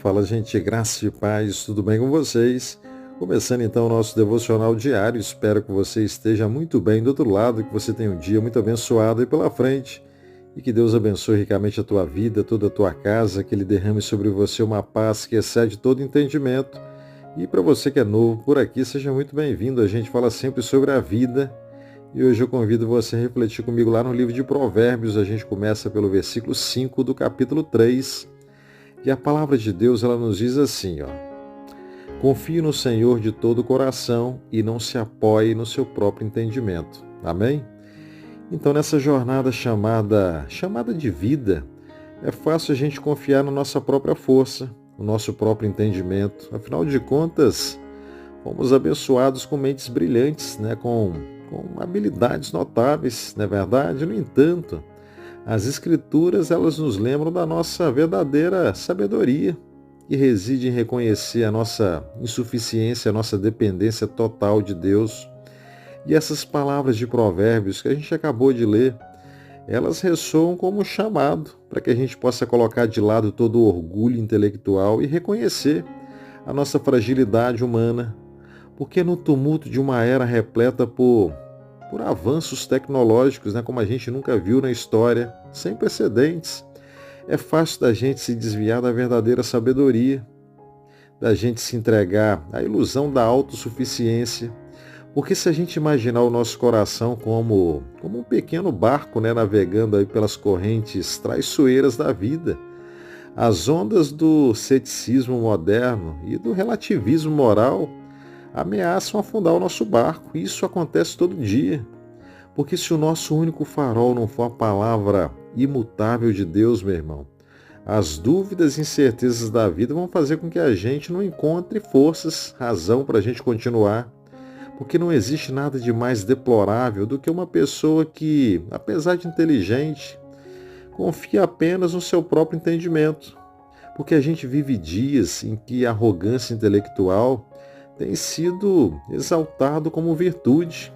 Fala, gente, graça e paz, tudo bem com vocês? Começando então o nosso devocional diário, espero que você esteja muito bem do outro lado, que você tenha um dia muito abençoado aí pela frente e que Deus abençoe ricamente a tua vida, toda a tua casa, que Ele derrame sobre você uma paz que excede todo entendimento. E para você que é novo por aqui, seja muito bem-vindo. A gente fala sempre sobre a vida e hoje eu convido você a refletir comigo lá no livro de Provérbios. A gente começa pelo versículo 5 do capítulo 3. E a palavra de Deus, ela nos diz assim, ó: confie no Senhor de todo o coração e não se apoie no seu próprio entendimento. Amém? Então, nessa jornada chamada de vida, é fácil a gente confiar na nossa própria força, no nosso próprio entendimento. Afinal de contas, fomos abençoados com mentes brilhantes, né? com habilidades notáveis, não é verdade? No entanto, as Escrituras, elas nos lembram da nossa verdadeira sabedoria, que reside em reconhecer a nossa insuficiência, a nossa dependência total de Deus. E essas palavras de Provérbios que a gente acabou de ler, elas ressoam como um chamado para que a gente possa colocar de lado todo o orgulho intelectual e reconhecer a nossa fragilidade humana, porque no tumulto de uma era repleta por avanços tecnológicos, né, como a gente nunca viu na história, sem precedentes, é fácil da gente se desviar da verdadeira sabedoria, da gente se entregar à ilusão da autossuficiência. Porque se a gente imaginar o nosso coração como um pequeno barco, né, navegando aí pelas correntes traiçoeiras da vida, as ondas do ceticismo moderno e do relativismo moral ameaçam afundar o nosso barco. Isso acontece todo dia. Porque se o nosso único farol não for a palavra imutável de Deus, meu irmão, as dúvidas e incertezas da vida vão fazer com que a gente não encontre forças, razão para a gente continuar. Porque não existe nada de mais deplorável do que uma pessoa que, apesar de inteligente, confia apenas no seu próprio entendimento. Porque a gente vive dias em que a arrogância intelectual tem sido exaltado como virtude.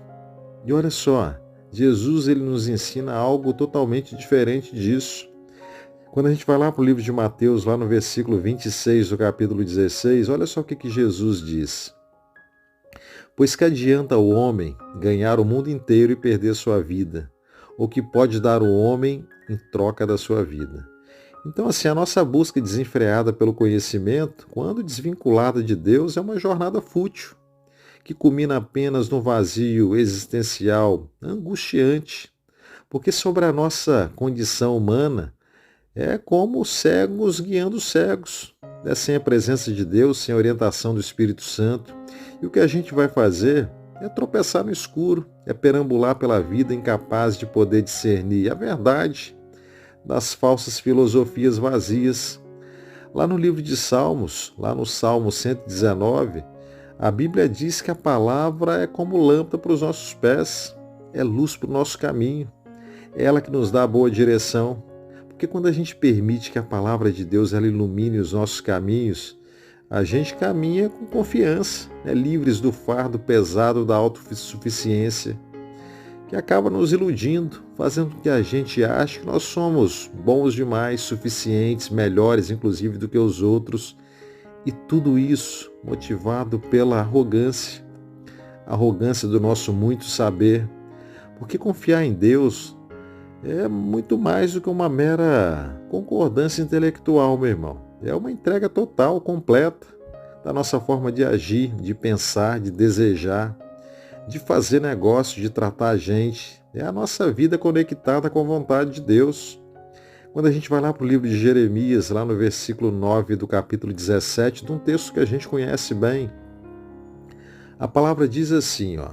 E olha só, Jesus ele nos ensina algo totalmente diferente disso. Quando a gente vai lá para o livro de Mateus, lá no versículo 26 do capítulo 16, olha só o que Jesus diz. Pois que adianta o homem ganhar o mundo inteiro e perder sua vida? O que pode dar o homem em troca da sua vida? Então, assim, a nossa busca desenfreada pelo conhecimento, quando desvinculada de Deus, é uma jornada fútil, que culmina apenas no vazio existencial angustiante, porque sobre a nossa condição humana é como cegos guiando cegos, né? Sem a presença de Deus, sem a orientação do Espírito Santo. E o que a gente vai fazer é tropeçar no escuro, é perambular pela vida incapaz de poder discernir a verdade das falsas filosofias vazias. Lá no livro de Salmos, lá no Salmo 119, a Bíblia diz que a palavra é como lâmpada para os nossos pés, é luz para o nosso caminho, é ela que nos dá a boa direção. Porque quando a gente permite que a palavra de Deus ela ilumine os nossos caminhos, a gente caminha com confiança, né, livres do fardo pesado da autossuficiência, que acaba nos iludindo, fazendo com que a gente ache que nós somos bons demais, suficientes, melhores inclusive do que os outros. E tudo isso motivado pela arrogância do nosso muito saber. Porque confiar em Deus é muito mais do que uma mera concordância intelectual, meu irmão. É uma entrega total, completa da nossa forma de agir, de pensar, de desejar, de fazer negócio, de tratar a gente. É a nossa vida conectada com a vontade de Deus. Quando a gente vai lá para o livro de Jeremias, lá no versículo 9 do capítulo 17, de um texto que a gente conhece bem, a palavra diz assim, ó: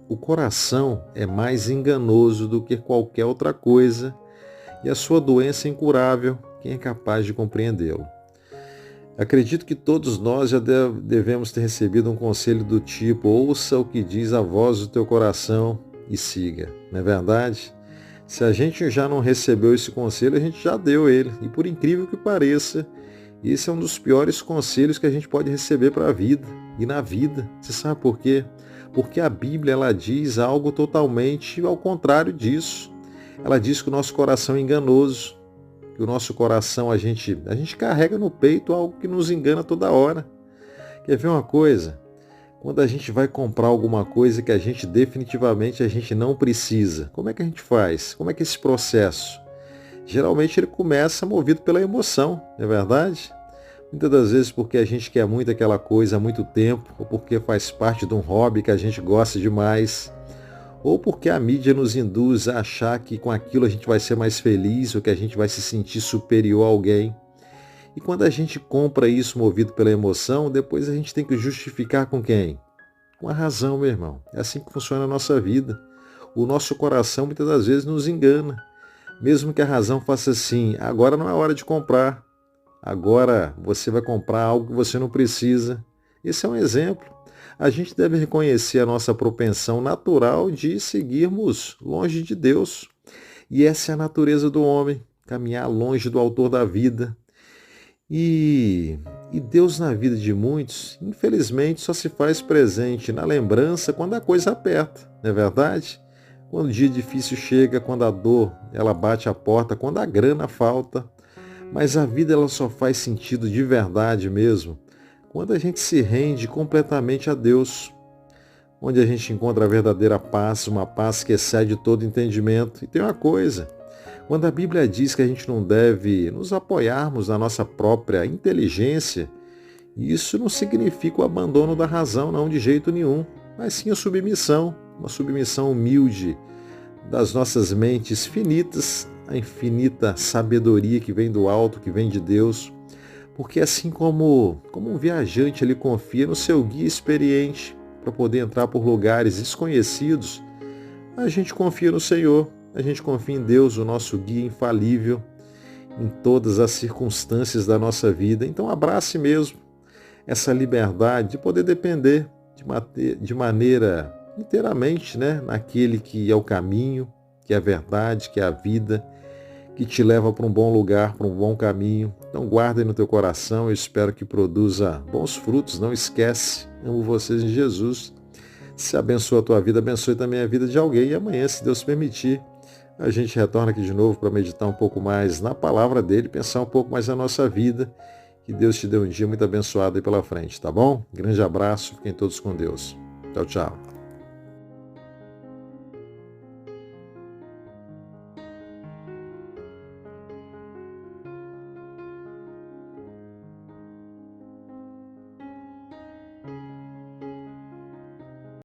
o coração é mais enganoso do que qualquer outra coisa e a sua doença é incurável. Quem é capaz de compreendê-lo? Acredito que todos nós já devemos ter recebido um conselho do tipo: ouça o que diz a voz do teu coração e siga. Não é verdade? Se a gente já não recebeu esse conselho, a gente já deu ele. E por incrível que pareça, esse é um dos piores conselhos que a gente pode receber para a vida e na vida. Você sabe por quê? Porque a Bíblia ela diz algo totalmente ao contrário disso. Ela diz que o nosso coração é enganoso. que o nosso coração a gente carrega no peito algo que nos engana toda hora. Quer ver uma coisa? Quando a gente vai comprar alguma coisa que a gente definitivamente não precisa, como é que a gente faz? Como é que é esse processo? Geralmente ele começa movido pela emoção, não é verdade? Muitas das vezes porque a gente quer muito aquela coisa há muito tempo, ou porque faz parte de um hobby que a gente gosta demais, ou porque a mídia nos induz a achar que com aquilo a gente vai ser mais feliz, ou que a gente vai se sentir superior a alguém. E quando a gente compra isso movido pela emoção, depois a gente tem que justificar com quem? Com a razão, meu irmão. É assim que funciona a nossa vida. O nosso coração muitas das vezes nos engana. Mesmo que a razão faça assim, agora não é hora de comprar. Agora você vai comprar algo que você não precisa. Esse é um exemplo. A gente deve reconhecer a nossa propensão natural de seguirmos longe de Deus. E essa é a natureza do homem, caminhar longe do autor da vida. E Deus na vida de muitos, infelizmente, só se faz presente na lembrança quando a coisa aperta, não é verdade? Quando o dia difícil chega, quando a dor ela bate a porta, quando a grana falta. Mas a vida ela só faz sentido de verdade mesmo quando a gente se rende completamente a Deus, onde a gente encontra a verdadeira paz, uma paz que excede todo entendimento. E tem uma coisa, quando a Bíblia diz que a gente não deve nos apoiarmos na nossa própria inteligência, isso não significa o abandono da razão, não, de jeito nenhum, mas sim a submissão, uma submissão humilde das nossas mentes finitas, a infinita sabedoria que vem do alto, que vem de Deus, porque assim como um viajante ele confia no seu guia experiente para poder entrar por lugares desconhecidos, a gente confia no Senhor. A gente confia em Deus, o nosso guia infalível, em todas as circunstâncias da nossa vida. Então abrace mesmo essa liberdade de poder depender de maneira inteiramente, naquele que é o caminho, que é a verdade, que é a vida, que te leva para um bom lugar, para um bom caminho. Então guarda aí no teu coração, eu espero que produza bons frutos. Não esquece, amo vocês em Jesus. Se abençoa a tua vida, abençoe também a vida de alguém. E amanhã, se Deus permitir, a gente retorna aqui de novo para meditar um pouco mais na palavra dele, pensar um pouco mais na nossa vida. Que Deus te dê um dia muito abençoado aí pela frente, tá bom? Grande abraço, fiquem todos com Deus. Tchau, tchau.